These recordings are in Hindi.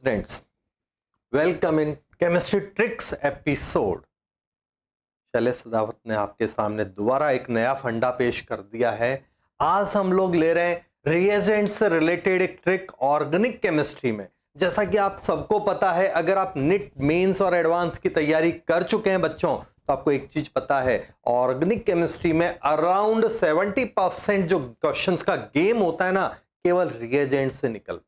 Students, welcome in Chemistry Tricks episode. Shailesh Sadawat ने आपके सामने दोबारा एक नया फंडा पेश कर दिया है। आज हम लोग ले रहे हैं रिएजेंट से रिलेटेड एक ट्रिक ऑर्गेनिक केमिस्ट्री में। जैसा कि आप सबको पता है, अगर आप निट मेंस और एडवांस की तैयारी कर चुके हैं बच्चों, तो आपको एक चीज पता है, ऑर्गेनिक केमिस्ट्री में अराउंड 70% जो क्वेश्चंस का गेम होता है ना, केवल रिएजेंट से निकलता है।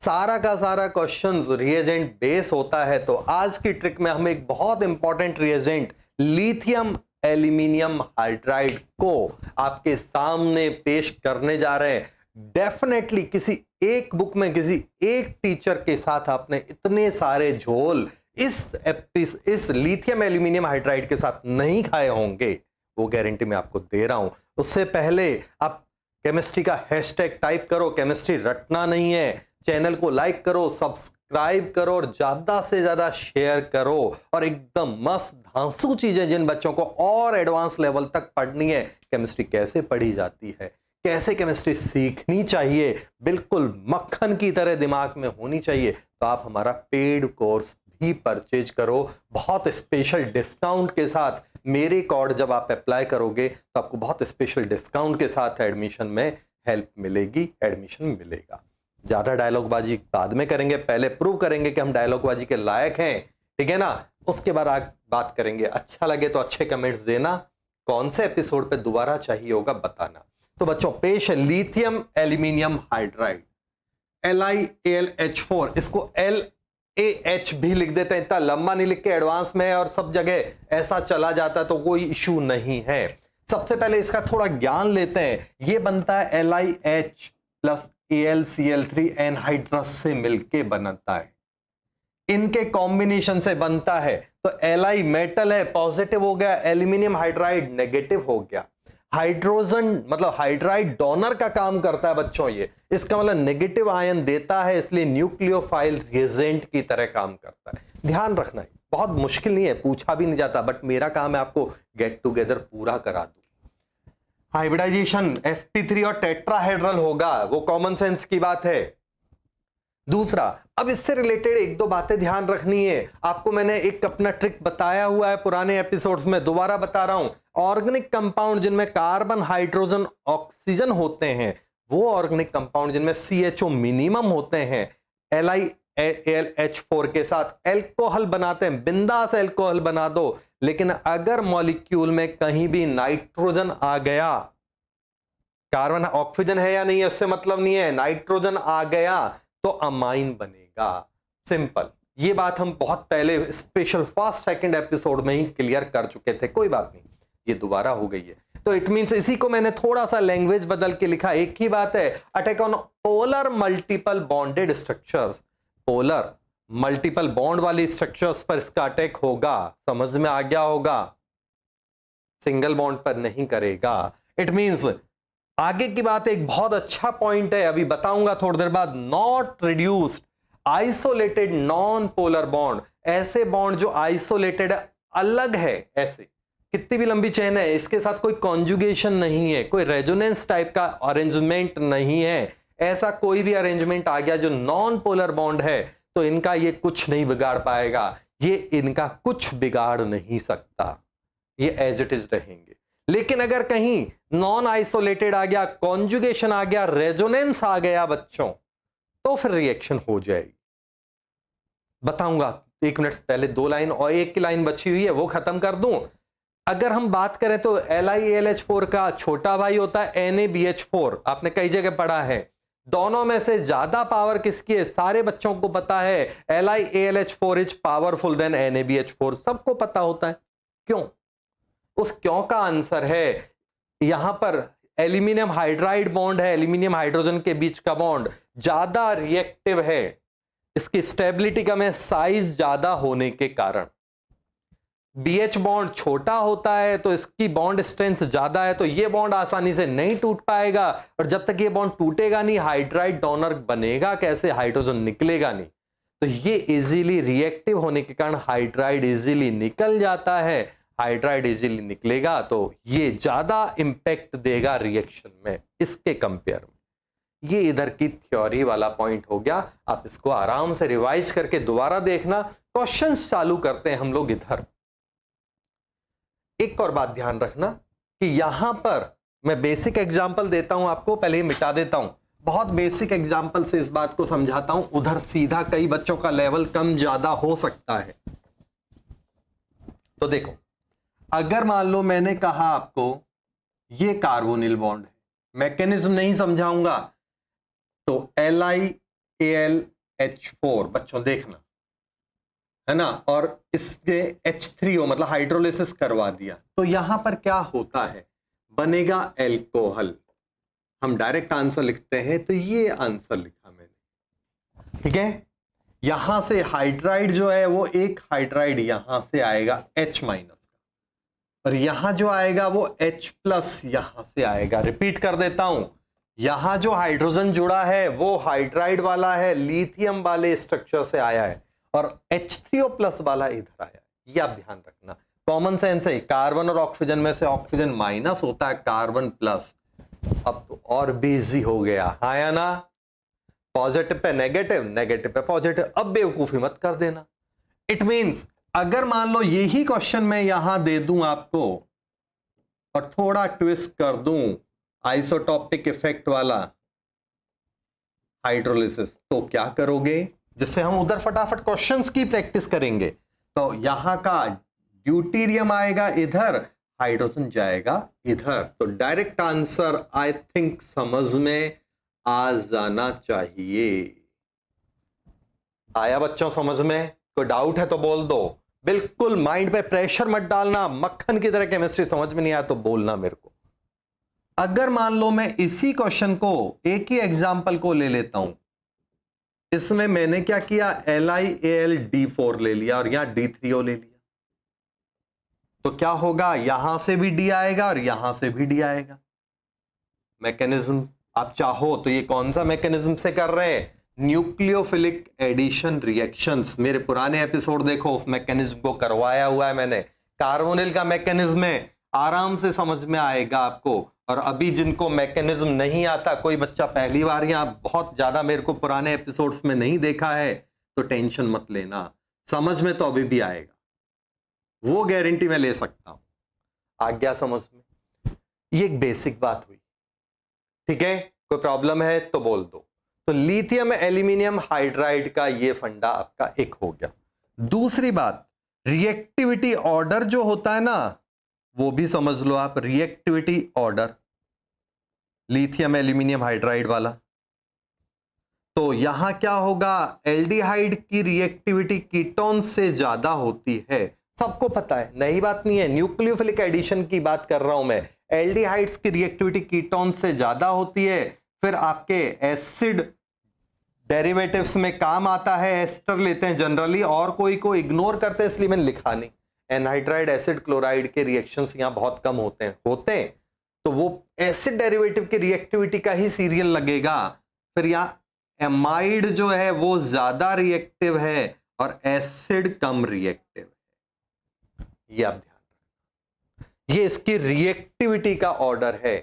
सारा का सारा क्वेश्चंस रिएजेंट बेस होता है। तो आज की ट्रिक में हम एक बहुत important reagent lithium aluminium hydride को आपके सामने पेश करने जा रहे हैं। डेफिनेटली किसी एक बुक में किसी एक टीचर के साथ आपने इतने सारे झोल इस लिथियम एल्यूमिनियम हाइड्राइड के साथ नहीं खाए होंगे, वो गारंटी मैं आपको दे रहा हूं। उससे पहले आप केमिस्ट्री का हैशटैग टाइप करो, केमिस्ट्री रटना नहीं है। चैनल को लाइक करो, सब्सक्राइब करो और ज्यादा से ज्यादा शेयर करो। और एकदम मस्त धांसू चीजें जिन बच्चों को और एडवांस लेवल तक पढ़नी है, केमिस्ट्री कैसे पढ़ी जाती है, कैसे केमिस्ट्री सीखनी चाहिए, बिल्कुल मक्खन की तरह दिमाग में होनी चाहिए, तो आप हमारा पेड कोर्स भी परचेज करो बहुत स्पेशल डिस्काउंट के साथ। मेरे कोड जब आप अप्लाई करोगे तो आपको बहुत स्पेशल डिस्काउंट के साथ एडमिशन में हेल्प मिलेगी, एडमिशन मिलेगा। ज्यादा डायलॉगबाजी बाद में करेंगे, पहले प्रूव करेंगे कि हम डायलॉगबाजी के लायक हैं, ठीक है ना। उसके बाद आगे बात करेंगे। अच्छा लगे तो अच्छे कमेंट्स देना, कौन से एपिसोड पे दोबारा चाहिए होगा बताना। तो बच्चों पेश है लिथियम एल्यूमिनियम हाइड्राइड, LiAlH4। इसको LAH भी लिख देते हैं, इतना लंबा नहीं लिख के, एडवांस में और सब जगह ऐसा चला जाता है तो कोई इशू नहीं है। सबसे पहले इसका थोड़ा ज्ञान लेते हैं। ये बनता है LiH प्लस AlCl3 एनहाइड्रस से मिलके बनता है, इनके कॉम्बिनेशन से बनता है। तो Li मेटल है, पॉजिटिव हो गया, एल्यूमिनियम हाइड्राइड नेगेटिव हो गया। हाइड्रोजन मतलब हाइड्राइड डोनर का काम करता है बच्चों, ये इसका मतलब नेगेटिव आयन देता है, इसलिए न्यूक्लियोफाइल रिएजेंट की तरह काम करता है। ध्यान रखना है, बहुत मुश्किल नहीं है, पूछा भी नहीं जाता, बट मेरा काम है आपको गेट टुगेदर पूरा करा दूं। हाइब्रिडाइजेशन sp3 और टेट्राहेड्रल होगा, वो कॉमन सेंस की बात है। दूसरा, अब इससे रिलेटेड एक दो बातें ध्यान रखनी है आपको। मैंने एक अपना ट्रिक बताया हुआ है पुराने एपिसोड्स में, दोबारा बता रहा हूं। ऑर्गेनिक कंपाउंड जिनमें कार्बन हाइड्रोजन ऑक्सीजन होते हैं, वो ऑर्गेनिक कंपाउंड जिनमें CHO मिनिमम होते हैं, LiAlH4 के साथ एल्कोहल बनाते हैं, बिंदास एल्कोहल बना दो। लेकिन अगर मॉलिक्यूल में कहीं भी नाइट्रोजन आ गया, कार्बन ऑक्सीजन है या नहीं इससे मतलब नहीं है, नाइट्रोजन आ गया तो अमाइन बनेगा। सिंपल, ये बात हम बहुत पहले स्पेशल फर्स्ट सेकंड एपिसोड में ही क्लियर कर चुके थे, कोई बात नहीं, ये दोबारा हो गई है। तो इट मींस इसी को मैंने थोड़ा सा लैंग्वेज बदल के लिखा, एक ही बात है। Attack on polar multiple bonded structures, polar multiple bond वाली स्ट्रक्चर्स पर इसका अटैक होगा, समझ में आ गया होगा, सिंगल बॉन्ड पर नहीं करेगा। इट मींस आगे की बात एक बहुत अच्छा पॉइंट है, अभी बताऊंगा थोड़ी देर बाद। Not reduced isolated non polar bond, ऐसे बॉन्ड जो आइसोलेटेड है, अलग है, ऐसे कितनी भी लंबी चेन है, इसके साथ कोई कॉन्जुगेशन नहीं है, कोई रेजोनेंस टाइप का अरेंजमेंट नहीं है, ऐसा कोई भी अरेंजमेंट आ गया जो नॉन पोलर बॉन्ड है, तो इनका ये कुछ नहीं बिगाड़ पाएगा, ये इनका कुछ बिगाड़ नहीं सकता, ये एज इट इज रहेंगे। लेकिन अगर कहीं नॉन आइसोलेटेड आ गया, कॉन्जुगेशन आ गया, रेजोनेंस आ गया बच्चों, तो फिर रिएक्शन हो जाएगी। बताऊंगा, एक मिनट पहले दो लाइन और एक की लाइन बची हुई है, वो खत्म कर दूं। अगर हम बात करें तो LiAlH4 का छोटा भाई होता है NaBH4, आपने कई जगह पढ़ा है। दोनों में से ज्यादा पावर किसकी है, सारे बच्चों को पता है, LiAlH4 is powerful than NaBH4, सबको पता होता है। क्यों? उस क्यों का आंसर है, यहां पर एल्यूमिनियम हाइड्राइड बॉन्ड है, एल्यूमिनियम हाइड्रोजन के बीच का बॉन्ड ज्यादा रिएक्टिव है, इसकी स्टेबिलिटी कम है साइज ज्यादा होने के कारण। BH बॉन्ड छोटा होता है तो इसकी बॉन्ड स्ट्रेंथ ज्यादा है, तो ये बॉन्ड आसानी से नहीं टूट पाएगा, और जब तक ये बॉन्ड टूटेगा नहीं, हाइड्राइड डोनर बनेगा कैसे, हाइड्रोजन निकलेगा नहीं। तो ये इजीली रिएक्टिव होने के कारण हाइड्राइड इजीली निकल जाता है, हाइड्राइड इजीली निकलेगा तो ये ज्यादा इंपैक्ट देगा रिएक्शन में इसके कंपेयर में। ये इधर की थ्योरी वाला पॉइंट हो गया। आप इसको आराम से रिवाइज करके दोबारा देखना। क्वेश्चंस चालू करते हैं हम लोग इधर। एक और बात ध्यान रखना कि यहां पर मैं बेसिक एग्जांपल देता हूं आपको, पहले ही मिटा देता हूं। बहुत बेसिक एग्जांपल से इस बात को समझाता हूं, उधर सीधा कई बच्चों का लेवल कम ज्यादा हो सकता है। तो देखो, अगर मान लो मैंने कहा आपको ये कार्बोनिल बॉन्ड है, मैकेनिज्म नहीं समझाऊंगा, तो LiAlH4 बच्चों देखना है ना, और इसके H3O मतलब हाइड्रोलिसिस करवा दिया, तो यहां पर क्या होता है, बनेगा एल्कोहल। हम डायरेक्ट आंसर लिखते हैं, तो ये आंसर लिखा मैंने, ठीक है। यहां से हाइड्राइड जो है वो एक हाइड्राइड यहां से आएगा H माइनस का, और यहां जो आएगा वो H प्लस यहां से आएगा। रिपीट कर देता हूं, यहां जो हाइड्रोजन जुड़ा है वो हाइड्राइड वाला है, लिथियम वाले स्ट्रक्चर से आया है, और H3O प्लस वाला इधर आया है। ये आप ध्यान रखना, कॉमन सेंस है। कार्बन और ऑक्सीजन में से ऑक्सीजन माइनस होता है, कार्बन प्लस। अब तो और बिजी हो गया, हाँ या ना, पॉजिटिव पे नेगेटिव, नेगेटिव पे पॉजिटिव। अब बेवकूफी मत कर देना। इट मींस अगर मान लो यही क्वेश्चन मैं यहां दे दूं आपको और थोड़ा ट्विस्ट कर दूं, आइसोटॉपिक इफेक्ट वाला हाइड्रोलिसिस, तो क्या करोगे, जिससे हम उधर फटाफट क्वेश्चंस की प्रैक्टिस करेंगे। तो यहां का ड्यूटेरियम आएगा इधर, हाइड्रोजन जाएगा इधर। तो डायरेक्ट आंसर आई थिंक समझ में आ जाना चाहिए। आया बच्चों समझ में? कोई डाउट है तो बोल दो। बिल्कुल माइंड पे प्रेशर मत डालना, मक्खन की तरह केमिस्ट्री समझ में नहीं आया तो बोलना मेरे को। अगर मान लो मैं इसी क्वेश्चन को, एक ही एग्जांपल को ले लेता हूं, इसमें मैंने क्या किया, LiAlD4 ले लिया और यहां D3O ले लिया, तो क्या होगा, यहां से भी D आएगा और यहां से भी D आएगा। मैकेनिज्म आप चाहो तो ये कौन सा मैकेनिज्म से कर रहे हैं, न्यूक्लियोफिलिक एडिशन रिएक्शंस। मेरे पुराने एपिसोड देखो, उस मैकेनिज्म को करवाया हुआ है मैंने। कार्बोनिल का मैकेनिज्म है, आराम से समझ में आएगा आपको। और अभी जिनको मैकेनिज्म नहीं आता, कोई बच्चा पहली बार या बहुत ज्यादा मेरे को पुराने एपिसोड्स में नहीं देखा है, तो टेंशन मत लेना, समझ में तो अभी भी आएगा, वो गारंटी मैं ले सकता हूं। आ गया समझ में? ये एक बेसिक बात हुई, ठीक है। कोई प्रॉब्लम है तो बोल दो। तो लिथियम एल्यूमिनियम हाइड्राइड का ये फंडा आपका एक हो गया। दूसरी बात, रिएक्टिविटी ऑर्डर जो होता है ना, वो भी समझ लो आप। Reactivity order lithium aluminium hydride वाला, तो यहां क्या होगा, एल्डिहाइड की रिएक्टिविटी कीटोन से ज्यादा होती है, सबको पता है, नई बात नहीं है। न्यूक्लियोफिलिक एडिशन की बात कर रहा हूं मैं। एल्डिहाइड्स की रिएक्टिविटी कीटोन से ज्यादा होती है। फिर आपके एसिड डेरिवेटिव्स में काम आता है, एस्टर लेते हैं जनरली, और कोई को इग्नोर करते हैं, इसलिए मैंने लिखा नहीं। एनहाइड्राइड एसिड क्लोराइड के रिएक्शंस यहां बहुत कम होते हैं, तो वो एसिड डेरिवेटिव की रिएक्टिविटी का ही सीरियल लगेगा। फिर यहां एमाइड जो है वो ज्यादा रिएक्टिव है और एसिड कम रिएक्टिव है। ये आप ध्यान रखना, ये इसकी रिएक्टिविटी का ऑर्डर है,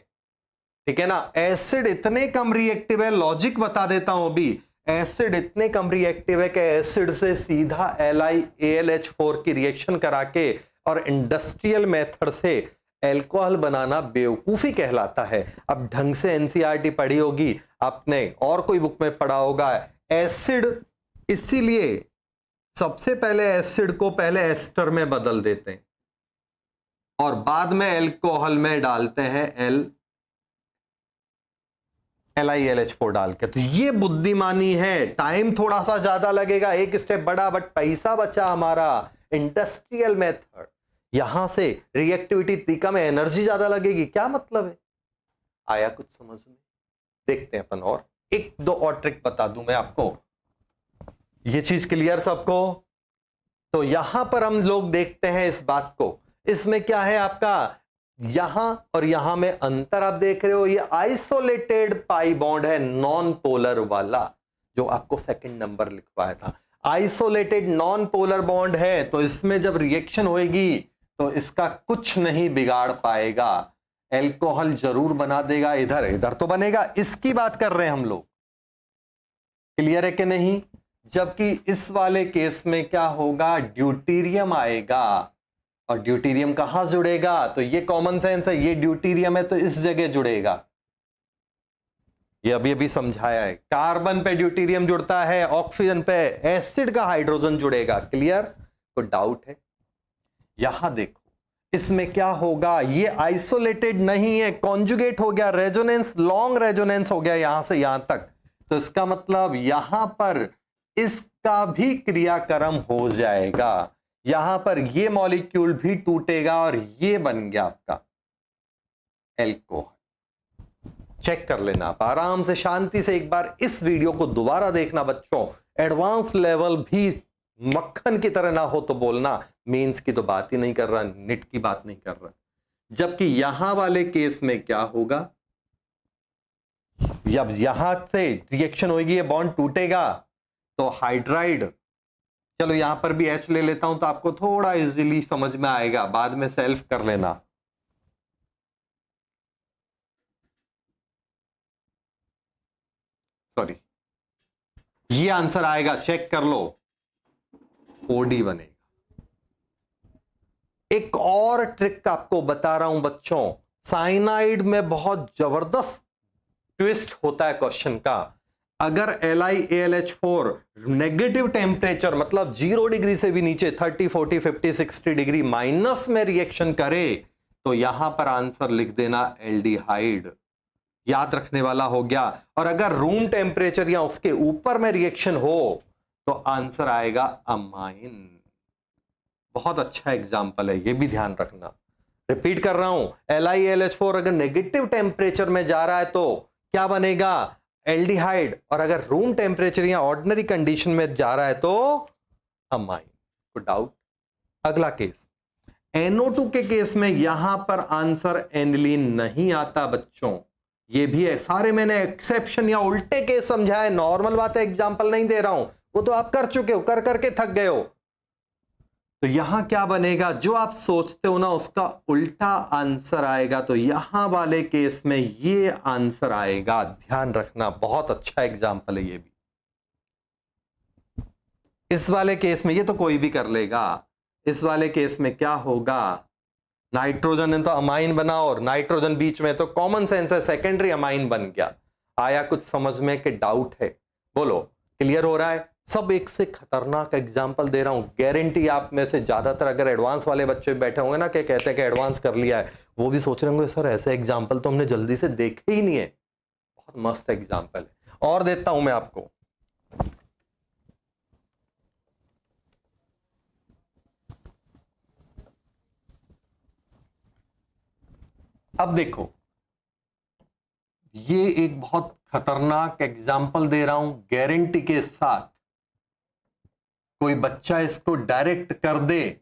ठीक है ना। एसिड इतने कम रिएक्टिव है, लॉजिक बता देता हूं अभी। एसिड इतने कम रिएक्टिव है कि एसिड से सीधा LiAlH4 की रिएक्शन करा के और इंडस्ट्रियल मेथड से एल्कोहल बनाना बेवकूफी कहलाता है। अब ढंग से एनसीईआरटी पढ़ी होगी आपने, और कोई बुक में पढ़ा होगा। एसिड इसीलिए सबसे पहले एसिड को पहले एस्टर में बदल देते हैं और बाद में एल्कोहल में डालते हैं LiAlH4 डाल के। तो ये बुद्धिमानी है। टाइम थोड़ा सा ज्यादा लगेगा, एक स्टेप बड़ा, बट पैसा बचा हमारा। इंडस्ट्रियल मेथड, यहां से रिएक्टिविटी इतनी कम है, एनर्जी ज्यादा लगेगी, क्या मतलब है? आया कुछ समझ में? देखते हैं अपन, और एक दो और ट्रिक बता दूं मैं आपको। ये चीज क्लियर सबको? तो यहां पर हम लोग देखते हैं इस बात को। इसमें क्या है आपका, यहां और यहां में अंतर आप देख रहे हो। ये आइसोलेटेड पाई बॉन्ड है, नॉन पोलर वाला, जो आपको सेकंड नंबर लिखवाया था। आइसोलेटेड नॉन पोलर बॉन्ड है, तो इसमें जब रिएक्शन होएगी तो इसका कुछ नहीं बिगाड़ पाएगा। एल्कोहल जरूर बना देगा, इधर इधर तो बनेगा, इसकी बात कर रहे हैं हम लोग। क्लियर है कि नहीं? जबकि इस वाले केस में क्या होगा, ड्यूटीरियम आएगा, और ड्यूटीरियम कहां जुड़ेगा, तो ये कॉमन सेंस है, ये ड्यूटीरियम है तो इस जगह जुड़ेगा। ये अभी अभी समझाया है, कार्बन पे ड्यूटीरियम जुड़ता है, ऑक्सीजन पे एसिड का हाइड्रोजन जुड़ेगा। क्लियर? कोई डाउट है? यहां देखो, इसमें क्या होगा, ये आइसोलेटेड नहीं है, कॉन्जुगेट हो गया, रेजोनेंस, लॉन्ग रेजोनेंस हो गया यहां से यहां तक। तो इसका मतलब यहां पर इसका भी क्रियाक्रम हो जाएगा, यहां पर ये मॉलिक्यूल भी टूटेगा और ये बन गया आपका एल्कोहल। चेक कर लेना आप आराम से, शांति से, एक बार इस वीडियो को दोबारा देखना बच्चों। एडवांस लेवल भी मक्खन की तरह ना हो तो बोलना, मेंस की तो बात ही नहीं कर रहा, निट की बात नहीं कर रहा। जबकि यहां वाले केस में क्या होगा, जब यहां से रिएक्शन होगी, ये बॉन्ड टूटेगा तो हाइड्राइड, चलो यहां पर भी H ले लेता हूं तो आपको थोड़ा इजीली समझ में आएगा, बाद में सेल्फ कर लेना। सॉरी, ये आंसर आएगा, चेक कर लो, OD बनेगा। एक और ट्रिक आपको बता रहा हूं बच्चों, साइनाइड में बहुत जबरदस्त ट्विस्ट होता है क्वेश्चन का। अगर LiAlH4 नेगेटिव टेम्परेचर, मतलब 0 डिग्री से भी नीचे 30, 40, 50, 60 डिग्री माइनस में रिएक्शन करे, तो यहां पर आंसर लिख देना एल्डिहाइड, याद रखने वाला हो गया। और अगर रूम टेम्परेचर या उसके ऊपर में रिएक्शन हो तो आंसर आएगा अमाइन। बहुत अच्छा एग्जाम्पल है, ये भी ध्यान रखना। रिपीट कर रहा हूं, LiAlH4 अगर नेगेटिव टेम्परेचर में जा रहा है तो क्या बनेगा, एल्डिहाइड, और अगर रूम टेम्परेचर या ऑर्डिनरी कंडीशन में जा रहा है तो अमाइन। कोई डाउट? अगला केस, NO2 के केस में यहां पर आंसर एनिलीन नहीं आता बच्चों। ये भी है, सारे मैंने एक्सेप्शन या उल्टे केस समझाए, नॉर्मल बात है, एग्जांपल नहीं दे रहा हूं, वो तो आप कर चुके हो, कर करके थक गए हो। तो यहां क्या बनेगा, जो आप सोचते हो ना उसका उल्टा आंसर आएगा, तो यहां वाले केस में ये आंसर आएगा, ध्यान रखना, बहुत अच्छा एग्जांपल है ये भी। इस वाले केस में ये तो कोई भी कर लेगा, इस वाले केस में क्या होगा, नाइट्रोजन है तो अमाइन बना, और नाइट्रोजन बीच में तो कॉमन सेंस है, सेकेंडरी अमाइन बन गया। आया कुछ समझ में कि डाउट है? बोलो, क्लियर हो रहा है? सब एक से खतरनाक एग्जाम्पल दे रहा हूं, गारंटी आप में से ज्यादातर अगर एडवांस वाले बच्चे बैठे होंगे ना, कि कहते हैं कि एडवांस कर लिया है, वो भी सोच रहे होंगे सर ऐसे एग्जाम्पल तो हमने जल्दी से देखे ही नहीं है। बहुत मस्त एग्जाम्पल है, और देता हूं मैं आपको। अब देखो, ये एक बहुत खतरनाक एग्जाम्पल दे रहा हूं गारंटी के साथ, कोई बच्चा इसको डायरेक्ट कर दे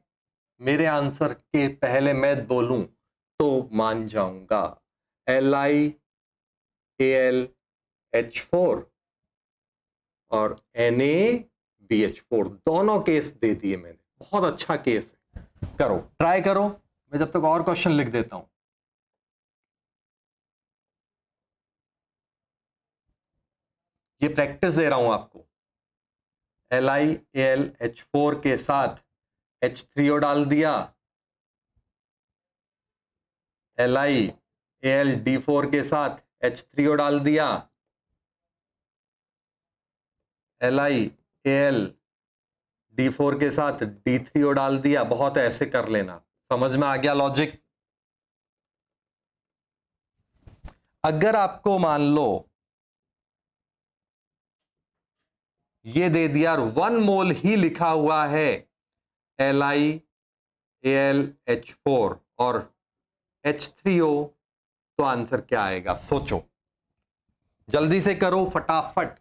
मेरे आंसर के पहले मैं बोलूं तो मान जाऊंगा। LiAlH4 और NaBH4 दोनों केस दे दिए मैंने, बहुत अच्छा केस है, करो, ट्राई करो। मैं जब तक और क्वेश्चन लिख देता हूं। ये प्रैक्टिस दे रहा हूं आपको। LiAlH4 के साथ H3O डाल दिया, LiAlD4 के साथ H3O डाल दिया, LiAlD4 के साथ D3O डाल दिया, बहुत ऐसे कर लेना, समझ में आ गया लॉजिक? अगर आपको मान लो ये दे दिया, 1 मोल ही लिखा हुआ है LiAlH4 और H3O, तो आंसर क्या आएगा, सोचो, जल्दी से करो फटाफट।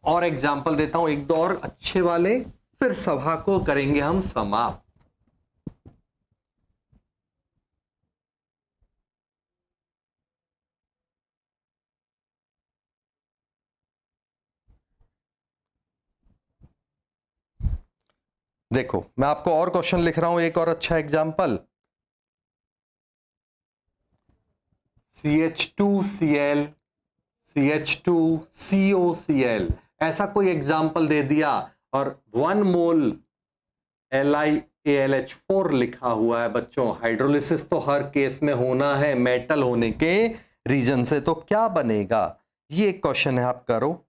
और एग्जाम्पल देता हूं एक दो और अच्छे वाले, फिर सभा को करेंगे हम समाप्त। देखो मैं आपको और क्वेश्चन लिख रहा हूं, एक और अच्छा एग्जांपल, CH2Cl CH2COCl, ऐसा कोई एग्जांपल दे दिया और 1 मोल LiAlH4 लिखा हुआ है। बच्चों हाइड्रोलिसिस तो हर केस में होना है मेटल होने के रीजन से, तो क्या बनेगा? ये एक क्वेश्चन है, आप करो।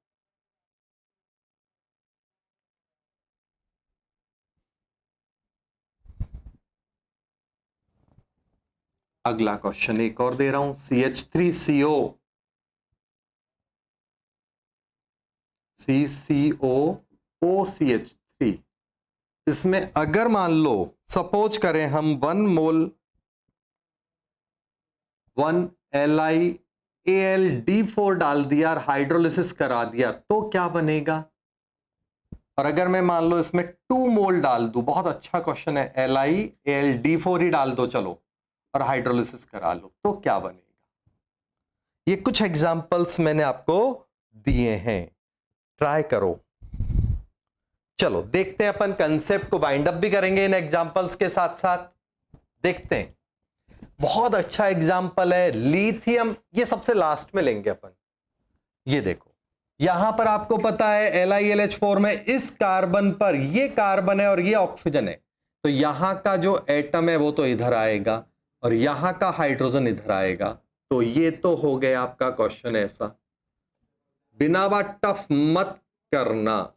अगला क्वेश्चन एक और दे रहा हूं, CH3CO CCOOCH3, इसमें अगर मान लो सपोज करें हम 1 मोल 1 LiAlD4 डाल दिया और हाइड्रोलिसिस करा दिया तो क्या बनेगा? और अगर मैं मान लो इसमें 2 मोल डाल दूं, बहुत अच्छा क्वेश्चन है, LiAlD4 ही डाल दो चलो और हाइड्रोलिसिस करा लो तो क्या बनेगा? ये कुछ एग्जांपल्स मैंने आपको दिए हैं, ट्राई करो। चलो देखते हैं, अपन कंसेप्ट को बाइंड अप भी करेंगे इन एग्जांपल्स के साथ साथ। देखते हैं, बहुत अच्छा एग्जांपल है लिथियम, ये सबसे लास्ट में लेंगे अपन। ये देखो यहां पर आपको पता है LiLH4 में इस कार्बन पर, ये कार्बन है और ये ऑक्सीजन है, तो यहां का जो एटम है वो तो इधर आएगा और यहां का हाइड्रोजन इधर आएगा। तो ये तो हो गया आपका क्वेश्चन ऐसा, बिना बात टफ मत करना।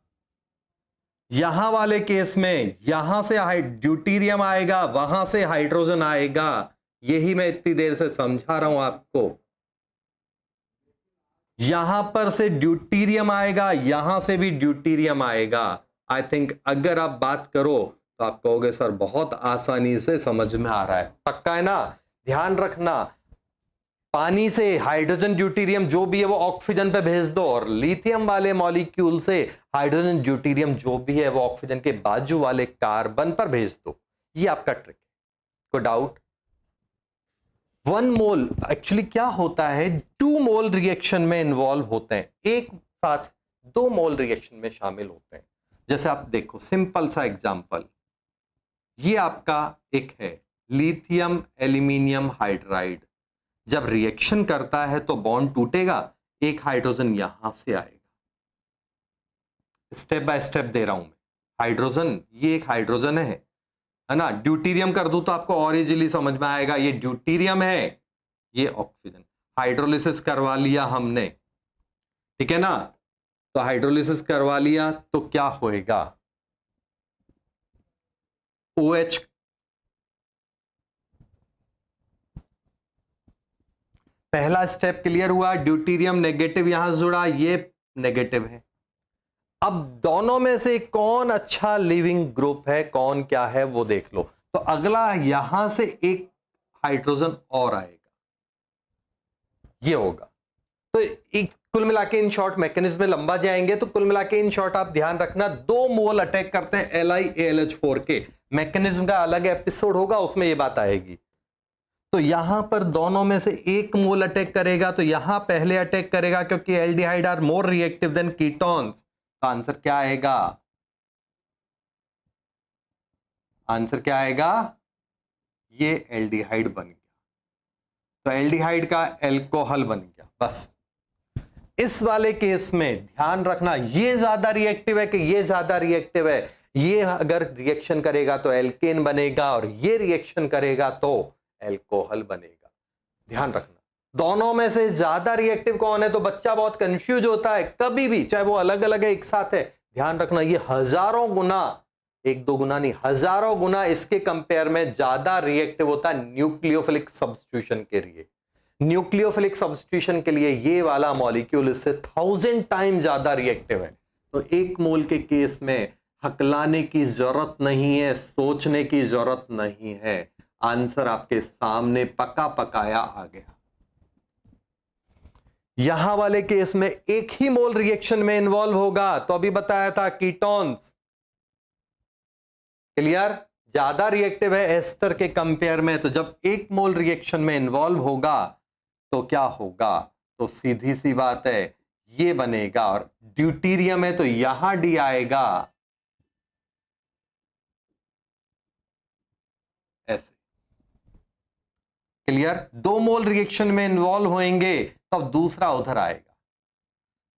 यहां वाले केस में यहां से ड्यूटीरियम आएगा, वहां से हाइड्रोजन आएगा, यही मैं इतनी देर से समझा रहा हूं आपको। यहां पर से ड्यूटीरियम आएगा, यहां से भी ड्यूटीरियम आएगा। आई थिंक अगर आप बात करो तो आप कहोगे सर बहुत आसानी से समझ में आ रहा है, पक्का है ना? ध्यान रखना, पानी से हाइड्रोजन ड्यूटीरियम जो भी है वो ऑक्सीजन पे भेज दो और लिथियम वाले मॉलिक्यूल से हाइड्रोजन ड्यूटीरियम जो भी है वो ऑक्सीजन के बाजू वाले कार्बन पर भेज दो। ये आपका ट्रिक है, कोई डाउट? 1 मोल एक्चुअली क्या होता है, 2 मोल रिएक्शन में इन्वॉल्व होते हैं, एक साथ 2 मोल रिएक्शन में शामिल होते हैं। जैसे आप देखो सिंपल सा एग्जांपल, ये आपका एक है लिथियम एल्यूमिनियम हाइड्राइड, जब रिएक्शन करता है तो बॉन्ड टूटेगा, एक हाइड्रोजन यहां से आएगा। स्टेप बाय स्टेप दे रहा हूं मैं, हाइड्रोजन, ये एक हाइड्रोजन है ना? ड्यूटीरियम कर दूं तो आपको और इजीली समझ में आएगा, ये ड्यूटीरियम है, ये ऑक्सीजन। हाइड्रोलिसिस करवा लिया हमने, ठीक है ना? तो हाइड्रोलिसिस करवा लिया तो क्या होएगा? OH, पहला स्टेप क्लियर हुआ, ड्यूटीरियम नेगेटिव यहां जुड़ा, ये नेगेटिव है। अब दोनों में से कौन अच्छा लिविंग ग्रुप है, कौन क्या है वो देख लो। तो अगला यहां से एक हाइड्रोजन और आएगा, ये होगा। तो एक कुल मिला के इन शॉर्ट मैकेनिज्म में लंबा जाएंगे, तो कुल मिला के इन शॉर्ट आप ध्यान रखना 2 मोल अटैक करते हैं LiAlH4 के, मैकेनिज्म का अलग एपिसोड होगा उसमें ये बात आएगी। तो यहां पर दोनों में से एक मोल अटैक करेगा, तो यहां पहले अटैक करेगा क्योंकि aldehydes are more reactive than ketones. तो आंसर क्या आएगा? आंसर क्या आएगा? ये एल्डिहाइड बन गया, तो एल्डिहाइड का एल्कोहल बन गया। बस इस वाले केस में ध्यान रखना, ये ज्यादा रिएक्टिव है कि ये ज्यादा रिएक्टिव है? ये अगर रिएक्शन करेगा तो एल्केन बनेगा और ये रिएक्शन करेगा तो एल्कोहल बनेगा। ध्यान रखना, दोनों में से ज्यादा रिएक्टिव कौन है? तो बच्चा बहुत कंफ्यूज होता है कभी भी, चाहे वो अलग अलग है एक साथ है। ध्यान रखना, ये हजारों गुना, एक दो गुना नहीं, हजारों गुना इसके कंपेयर में ज्यादा रिएक्टिव होता है न्यूक्लियोफिलिक सब्स्टिट्यूशन के लिए। न्यूक्लियोफिलिक सब्स्टिट्यूशन के लिए ये वाला मॉलिक्यूल इससे 1000 टाइम ज्यादा रिएक्टिव है। तो एक मोल के केस में हकलाने की जरूरत नहीं है, सोचने की जरूरत नहीं है, आंसर आपके सामने पका पकाया आ गया। यहां वाले केस में एक ही मोल रिएक्शन में इन्वॉल्व होगा, तो अभी बताया था कीटोन्स, क्लियर, ज्यादा रिएक्टिव है एस्टर के कंपेयर में। तो जब एक मोल रिएक्शन में इन्वॉल्व होगा तो क्या होगा? तो सीधी सी बात है, ये बनेगा, और ड्यूटीरियम है तो यहां डी आएगा, ऐसे। क्लियर? 2 मोल रिएक्शन में इन्वॉल्व होंगे तब दूसरा उधर आएगा।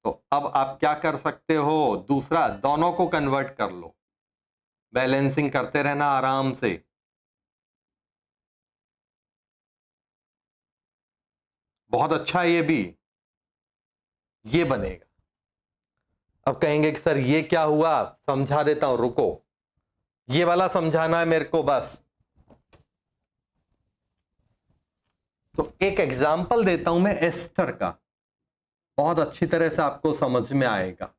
तो अब आप क्या कर सकते हो, दूसरा दोनों को कन्वर्ट कर लो, बैलेंसिंग करते रहना आराम से। बहुत अच्छा है, ये भी ये बनेगा। अब कहेंगे कि सर ये क्या हुआ, समझा देता हूं, रुको, ये वाला समझाना है मेरे को बस। तो एक एग्जांपल देता हूं मैं एस्टर का, बहुत अच्छी तरह से आपको समझ में आएगा।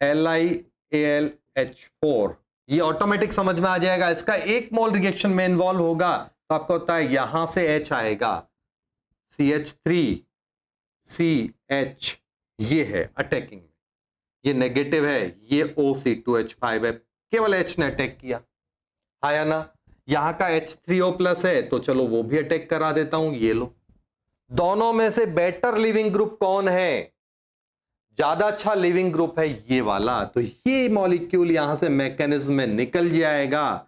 LiAlH4 ये ऑटोमेटिक समझ में आ जाएगा। इसका 1 मोल रिएक्शन में इन्वॉल्व होगा तो आपको होता है यहां से H आएगा, CH3CH, ये है अटैकिंग में, ये नेगेटिव है, ये OC2H5 है, केवल H ने अटैक किया, आया ना। यहां का H3O प्लस है तो चलो वो भी अटैक करा देता हूं, ये लो। दोनों में से बेटर लिविंग ग्रुप कौन है, ज्यादा अच्छा लिविंग ग्रुप है ये वाला, तो ये मॉलिक्यूल यहां से मैकेनिज्म में निकल जाएगा,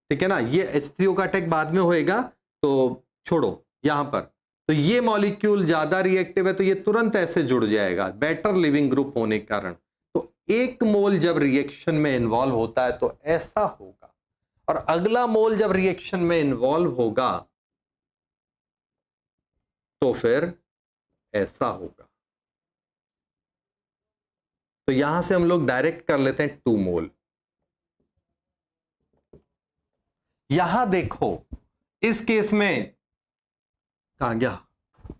ठीक है ना। ये H3O का अटैक बाद में होएगा तो छोड़ो यहां पर, तो ये मॉलिक्यूल ज्यादा रिएक्टिव है तो ये तुरंत ऐसे जुड़ जाएगा, बेटर लिविंग ग्रुप होने के कारण। तो 1 मोल जब रिएक्शन में इन्वॉल्व होता है तो ऐसा होगा, और अगला मोल जब रिएक्शन में इन्वॉल्व होगा तो फिर ऐसा होगा। तो यहां से हम लोग डायरेक्ट कर लेते हैं 2 मोल। यहां देखो इस केस में कहां गया,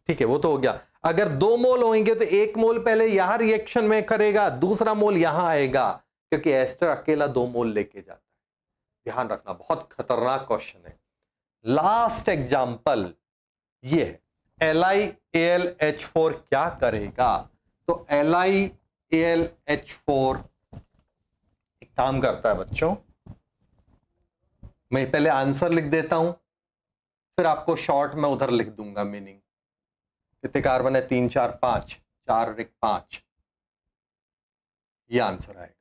ठीक है वो तो हो गया। अगर 2 मोल होंगे तो 1 मोल पहले यहां रिएक्शन में करेगा, दूसरा मोल यहां आएगा, क्योंकि एस्टर अकेला 2 मोल लेके जाता है। ध्यान रखना, बहुत खतरनाक क्वेश्चन है। लास्ट एग्जाम्पल ये है, LiAlH4 क्या करेगा। तो LiAlH4 एक काम करता है बच्चों, मैं पहले आंसर लिख देता हूं, फिर आपको शॉर्ट में उधर लिख दूंगा मीनिंग। कितने कार्बन है, 3 4 5, 4 और 1 5, ये आंसर आएगा।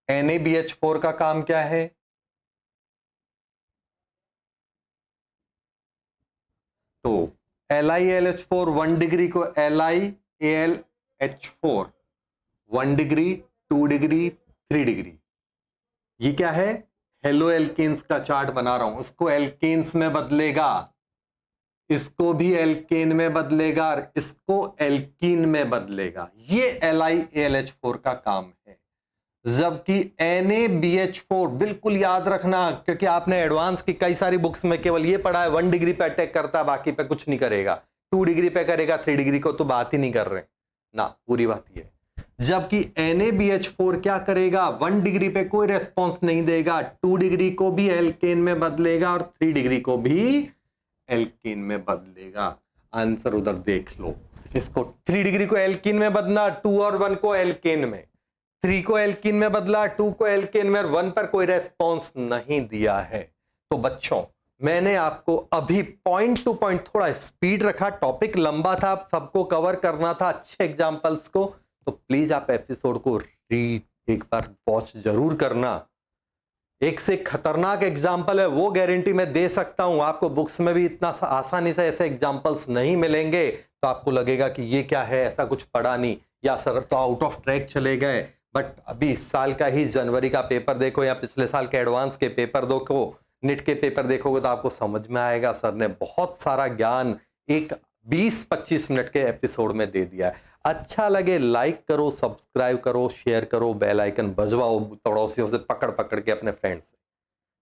NaBH4 का काम क्या है, तो LiAlH4 1 डिग्री को LiAlH4 1 डिग्री, 2 डिग्री, 3 डिग्री, ये क्या है, हेलो एल्केन्स का चार्ट बना रहा हूं, इसको एल्केन्स में बदलेगा, इसको भी एल्केन में बदलेगा, और इसको एल्कीन में बदलेगा। ये LiAlH4 का काम है। जबकि NaBH4 बिल्कुल याद रखना, क्योंकि आपने एडवांस की कई सारी बुक्स में केवल ये पढ़ा है 1 डिग्री पे अटैक करता है, बाकी पे कुछ नहीं करेगा, 2 डिग्री पे करेगा, 3 डिग्री को तो बात ही नहीं कर रहे ना, पूरी बात ये है। जबकि NaBH4 क्या करेगा, 1 डिग्री पे कोई रेस्पॉन्स नहीं देगा, 2 डिग्री को भी एल्केन में बदलेगा और 3 डिग्री को भी एल्कीन में बदलेगा। आंसर उधर देख लो, इसको 3 डिग्री को एल्कीन में बदला, 2 और 1 को एल्केन में, 3 को एल्कीन में बदला, 2 को एल्केन में, और 1 पर कोई रेस्पॉन्स नहीं दिया है। तो बच्चों मैंने आपको अभी पॉइंट टू पॉइंट थोड़ा स्पीड रखा, टॉपिक लंबा था, सबको कवर करना था, अच्छे एग्जांपल्स को, तो प्लीज आप एपिसोड को रीड एक बार वॉच जरूर करना। एक से खतरनाक एग्जाम्पल है, वो गारंटी मैं दे सकता हूं, आपको बुक्स में भी इतना आसानी से ऐसे एग्जाम्पल्स नहीं मिलेंगे, तो आपको लगेगा कि ये क्या है, ऐसा कुछ पढ़ा नहीं, या सर तो आउट ऑफ ट्रैक चले गए। बट अभी इस साल का ही जनवरी का पेपर देखो, या पिछले साल के एडवांस के पेपर देखो, निट के पेपर देखोगे तो आपको समझ में आएगा, सर ने बहुत सारा ज्ञान एक 20-25 मिनट के एपिसोड में दे दिया है। अच्छा लगे लाइक करो, सब्सक्राइब करो, शेयर करो, बेल आइकन बजवाओ पड़ोसियों से पकड़ पकड़ के, अपने फ्रेंड्स से,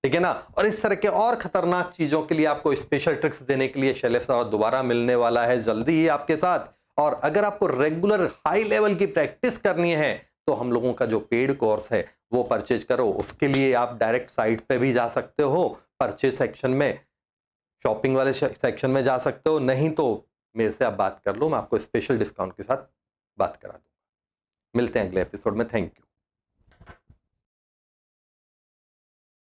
ठीक है ना। और इस तरह के और खतरनाक चीजों के लिए, आपको स्पेशल ट्रिक्स देने के लिए शैलेश सर दोबारा मिलने वाला है जल्दी ही आपके साथ। और अगर आपको रेगुलर हाई लेवल की प्रैक्टिस करनी है तो हम लोगों का जो पेड कोर्स है वो परचेज करो। उसके लिए आप डायरेक्ट साइट पे भी जा सकते हो, परचेज सेक्शन में, शॉपिंग वाले सेक्शन में जा सकते हो, नहीं तो मेरे से आप बात कर लो, मैं आपको स्पेशल डिस्काउंट के साथ बात करा दूंगा। मिलते हैं अगले एपिसोड में, थैंक यू।